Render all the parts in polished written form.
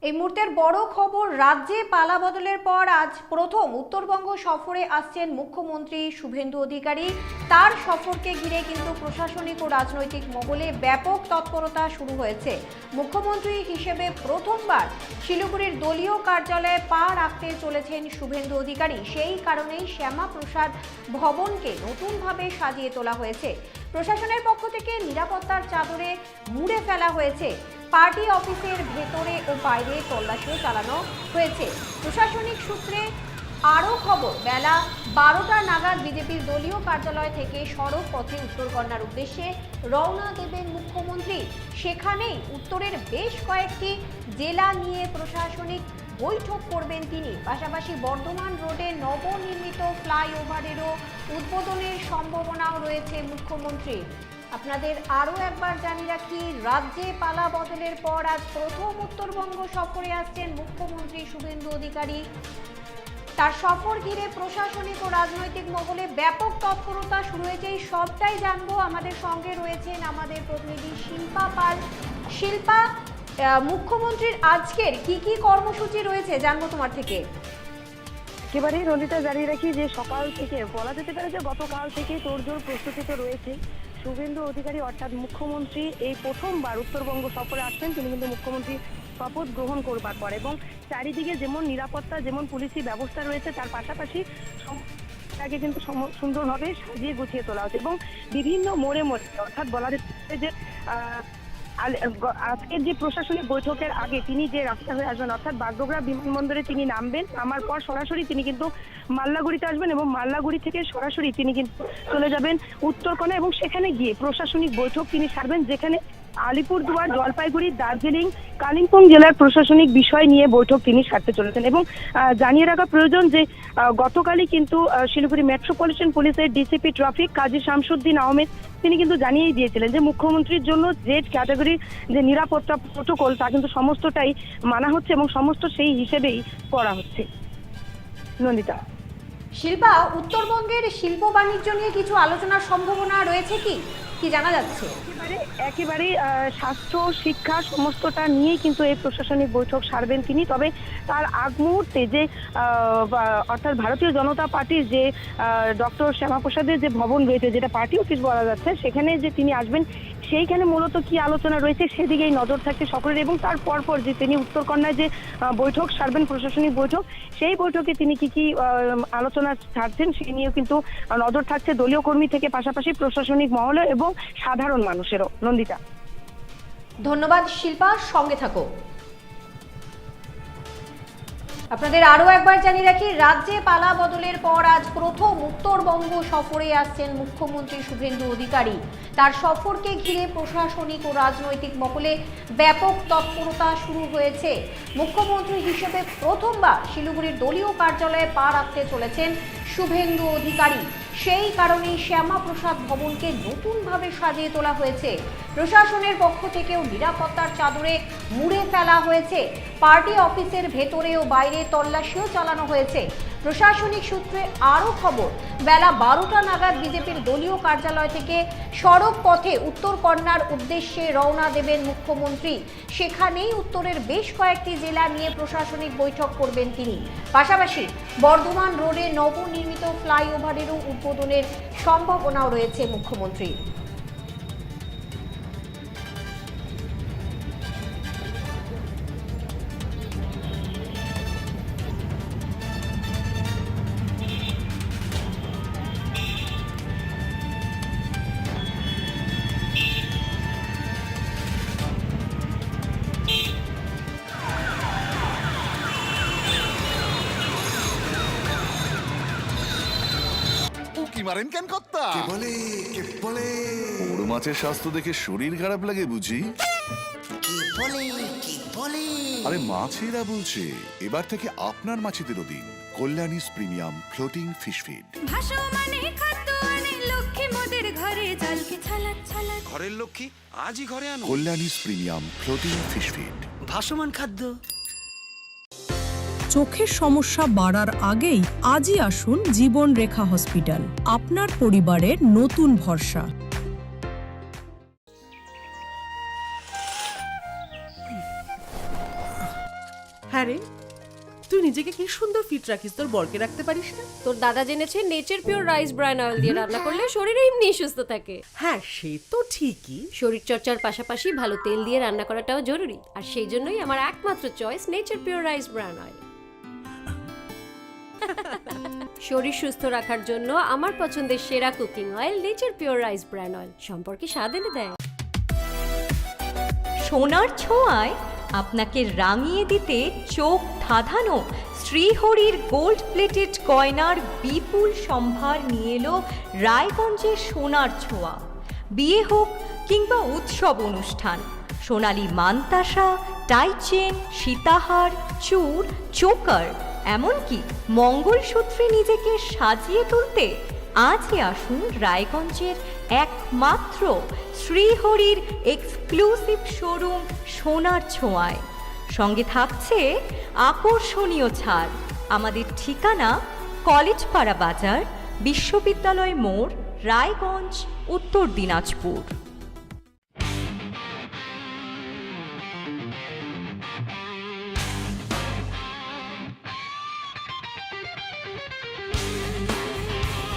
এই মুহূর্তের বড় খবর, রাজ্যে পালা বদলের পর আজ প্রথম উত্তরবঙ্গ সফরে আসছেন মুখ্যমন্ত্রী শুভেন্দু অধিকারী। তার সফরকে ঘিরে কিন্তু প্রশাসনিক ও রাজনৈতিক মহলে ব্যাপক তৎপরতা শুরু হয়েছে। মুখ্যমন্ত্রী হিসেবে প্রথমবার শিলিগুড়ির দলীয় কার্যালয়ে পা রাখতে চলেছেন শুভেন্দু অধিকারী। সেই কারণেই শ্যামাপ্রসাদ ভবনকে নতুনভাবে সাজিয়ে তোলা হয়েছে। প্রশাসনের পক্ষ থেকে নিরাপত্তার চাদরে মুড়ে ফেলা হয়েছে। পার্টি অফিসের ভেতরে ও বাইরে তল্লাশিও চালানো হয়েছে। প্রশাসনিক সূত্রে আরও খবর, বেলা 12টা নাগাদ বিজেপির দলীয় কার্যালয় থেকে সড়ক পথে উত্তরকন্যার উদ্দেশ্যে রওনা দেবেন মুখ্যমন্ত্রী। সেখানেই উত্তরের বেশ কয়েকটি জেলা নিয়ে প্রশাসনিক বৈঠক করবেন তিনি। পাশাপাশি বর্ধমান রোডে নবনির্মিত ফ্লাইওভারেরও উদ্বোধনের সম্ভাবনাও রয়েছে মুখ্যমন্ত্রী। আপনাদের আরও একবার জানিয়ে রাখি, রাজ্যে পালা বদলের পর আজ প্রথম উত্তরবঙ্গ সফরে আসছেন মুখ্যমন্ত্রী শুভেন্দু অধিকারী। তার সফর ঘিরে প্রশাসনিক ও রাজনৈতিক মহলে ব্যাপক তৎপরতা শুরু হয়েছে। এই সবটাই জানবো, আমাদের সঙ্গে রয়েছেন আমাদের প্রতিনিধি শিল্পা পাল। শিল্পা, মুখ্যমন্ত্রীর আজকের কি কি কর্মসূচি রয়েছে জানবো তোমার থেকে। একেবারেই রঞ্জিতা জানিয়ে রাখি যে সকাল থেকে বলা যেতে পারে যে গতকাল থেকে তোড়জোড় প্রস্তুতি তো রয়েছে। শুভেন্দু অধিকারী অর্থাৎ মুখ্যমন্ত্রী এই প্রথমবার উত্তরবঙ্গ সফরে আসছেন। তিনি কিন্তু মুখ্যমন্ত্রী শপথ গ্রহণ করবার পর এবং চারিদিকে যেমন নিরাপত্তা যেমন পুলিশি ব্যবস্থা রয়েছে, তার পাশাপাশি তাকে কিন্তু সুন্দরভাবে সাজিয়ে গুছিয়ে তোলা হচ্ছে এবং বিভিন্ন মোড়ে মোড়ে অর্থাৎ বলা যেতে পারে যে আজকের যে প্রশাসনিক বৈঠকের আগে তিনি যে রাস্তা হয়ে আসবেন অর্থাৎ বাগডোগরা বিমানবন্দরে তিনি নামবেন। নামার পর সরাসরি তিনি কিন্তু মাল্লাগুড়িতে আসবেন এবং মাল্লাগুড়ি থেকে সরাসরি তিনি কিন্তু চলে যাবেন উত্তরকন্যা এবং সেখানে গিয়ে প্রশাসনিক বৈঠক তিনি সারবেন, যেখানে আলিপুরদুয়ার, জলপাইগুড়ি, দার্জিলিং, কালিম্পং জেলার প্রশাসনিক বিষয় নিয়ে বৈঠক তিনি সারতে চলেছেন। এবং জানিয়ে রাখা প্রয়োজন যে গতকালই কিন্তু শিলিগুড়ি মেট্রোপলিটন পুলিশের ডিসিপি ট্রাফিক কাজী শামসুদ্দিন আহমেদ তিনি কিন্তু জানিয়েই দিয়েছিলেন যে মুখ্যমন্ত্রীর জন্য জেড ক্যাটাগরির যে নিরাপত্তা প্রোটোকল তা কিন্তু সমস্তটাই মানা হচ্ছে এবং সমস্ত সেই হিসেবেই করা হচ্ছে। নন্দিতা। শিল্পা, উত্তরবঙ্গের শিল্প বাণিজ্য নিয়ে কিছু আলোচনার সম্ভাবনা রয়েছে কি কি জানা যাচ্ছে? একেবারে স্বাস্থ্য শিক্ষা সমস্তটা নিয়েই কিন্তু এই প্রশাসনিক বৈঠক সারবেন তিনি। তবে তার আগ মুহূর্তে যে অর্থাৎ ভারতীয় জনতা পার্টির যে ডক্টর শ্যামাপ্রসাদের যে ভবন রয়েছে, যেটা পার্টি অফিস বলা যাচ্ছে, সেখানে যে তিনি আসবেন সেইখানে মূলত কি আলোচনা রয়েছে সেদিকেই নজর থাকছে সকলের। এবং তার পরপর যে তিনি উত্তরকন্যায় যে বৈঠক সারবেন প্রশাসনিক বৈঠক, সেই বৈঠকে তিনি কি কি আলোচনা ছাড়ছেন সেই নিয়েও কিন্তু নজর থাকছে দলীয় কর্মী থেকে পাশাপাশি প্রশাসনিক মহলে এবং সাধারণ মানুষেরও। নন্দিতা। ধন্যবাদ শিল্পা, সঙ্গে থাকো। আপনাদের আরও একবার জানিয়ে রাখি, রাজ্যে পালা বদলের পর আজ প্রথম উত্তরবঙ্গ সফরে আসছেন মুখ্যমন্ত্রী শুভেন্দু অধিকারী। তার সফরকে ঘিরে প্রশাসনিক ও রাজনৈতিক মহলে ব্যাপক তৎপরতা শুরু হয়েছে। মুখ্যমন্ত্রী হিসেবে প্রথমবার শিলিগুড়ির দলীয় কার্যালয়ে পা রাখতে চলেছেন শুভেন্দু অধিকারী। সেই কারণেই শ্যামাপ্রসাদ ভবনকে নতুনভাবে সাজিয়ে তোলা হয়েছে। প্রশাসনের পক্ষ থেকেও নিরাপত্তার চাদরে মুড়ে ফেলা হয়েছে। পার্টি অফিসের ভেতরে ও বাইরে তল্লাশিও চালানো হয়েছে। প্রশাসনিক সূত্রে আরও খবর, বেলা 12টা নাগাদ বিজেপির দলীয় কার্যালয় থেকে সড়ক পথে উত্তরকন্যার উদ্দেশ্যে রওনা দেবেন মুখ্যমন্ত্রী। সেখানেই উত্তরের বেশ কয়েকটি জেলা নিয়ে প্রশাসনিক বৈঠক করবেন তিনি। পাশাপাশি বর্ধমান রোডে নবনির্মিত ফ্লাইওভারেরও উদ্বোধনের সম্ভাবনাও রয়েছে মুখ্যমন্ত্রী। মারেন কেন কর্তা? কে বলে বড় মাছের স্বাস্থ্য দেখে শরীর খারাপ লাগে বুঝি? আরে মাছেরা বলছে, এবার থেকে আপনার মাছেদেরও দিন কল্যাণীস প্রিমিয়াম ফ্লোটিং ফিশ ফিড। ঘরের লক্ষ্মী আজই ঘরে আনো কল্যাণীস প্রিমিয়াম ফ্লোটিং ফিশ ফিড, ভাসমান খাদ্য। চোখের সমস্যা বাড়ার আগেই আজই আসুন জীবন রেখা হসপিটাল, আপনার পরিবারের নতুন ভরসা। রে, তুই নিজেকে কি সুন্দর ফিট রাখিস, তোর বরকে রাখতে পারিস না? তোর দাদা জেনেছে nature pure rice bran oil দিয়ে রান্না করলে শরীর এমনি সুস্থ থাকে। হ্যাঁ, সে তো ঠিকই। শরীর চর্চার পাশাপাশি ভালো তেল দিয়ে রান্না করাটাও জরুরি, আর সেই জন্যই আমার একমাত্র choice nature pure rice bran oil. শরীর সুস্থ রাখার জন্য আমার পছন্দের সেরা cooking oil nature pure rice bran oil সম্পর্কে স্বাদ এনে দেয়। সোনার ছোঁয়ায় আপনাকে রাঙিয়ে দিতে চোখ ধাঁধানো শ্রীহরির গোল্ড প্লেটেড গয়নার বিপুল সম্ভার নিয়ে এলো রায়গঞ্জের সোনার ছোঁয়া। বিয়ে হোক কিংবা উৎসব অনুষ্ঠান, সোনালী মানতাসা, টাইচেন, সীতাহার, চূড়, চোকার, এমনকি মঙ্গলসূত্রে নিজেকে সাজিয়ে তুলতে আজই আসুন রায়গঞ্জের একমাত্র শ্রীহরির এক্সক্লুসিভ শোরুম সোনার ছোঁয়ায়। সঙ্গে থাকছে আকর্ষণীয় ছাড়। আমাদের ঠিকানা কলেজপাড়া বাজার, বিশ্ববিদ্যালয় মোড়, রায়গঞ্জ, উত্তর দিনাজপুর।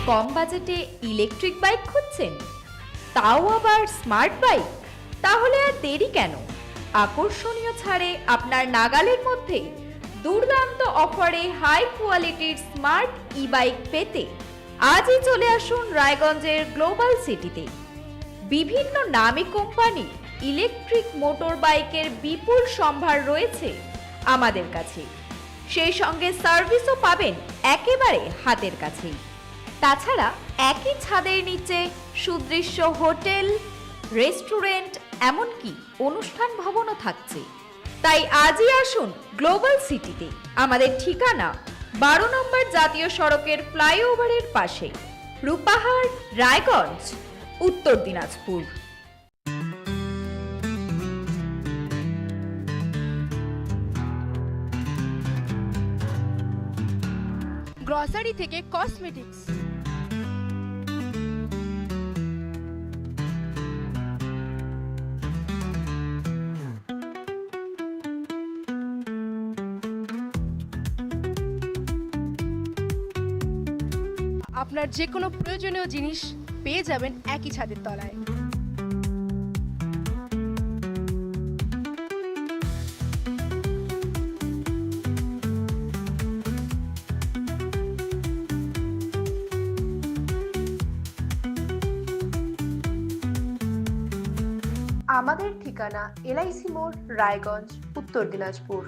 কম বাজেটে ইলেকট্রিক বাইক খুঁজছেন, তাও আবার স্মার্ট বাইক? তাহলে আর দেরি কেন? আকর্ষণীয় ছাড়ে আপনার নাগালের মধ্যে দুর্দান্ত অফারে হাই কোয়ালিটির স্মার্ট ই বাইক পেতে আজই চলে আসুন রায়গঞ্জের গ্লোবাল সিটিতে। বিভিন্ন নামী কোম্পানি ইলেকট্রিক মোটর বাইকের বিপুল সম্ভার রয়েছে আমাদের কাছে, সেই সঙ্গে সার্ভিসও পাবেন একেবারে হাতের কাছেই। তাছাড়া একই ছাদের নিচে সুদৃশ্য হোটেল, রেস্টুরেন্ট, এমনকি অনুষ্ঠান ভবনও থাকছে। তাই আজই আসুন গ্লোবাল সিটিতে। আমাদের ঠিকানা 12 নম্বর জাতীয় সড়কের ফ্লাইওভারের পাশে, রূপাহার, রায়গঞ্জ, উত্তর দিনাজপুর। গ্রসারি থেকে কসমেটিক্স, আপনার যে কোনো প্রয়োজনীয় জিনিস পেয়ে যাবেন একই ছাদের তলায়। আমাদের ঠিকানা এলআইসি মোড়, রায়গঞ্জ, উত্তর দিনাজপুর।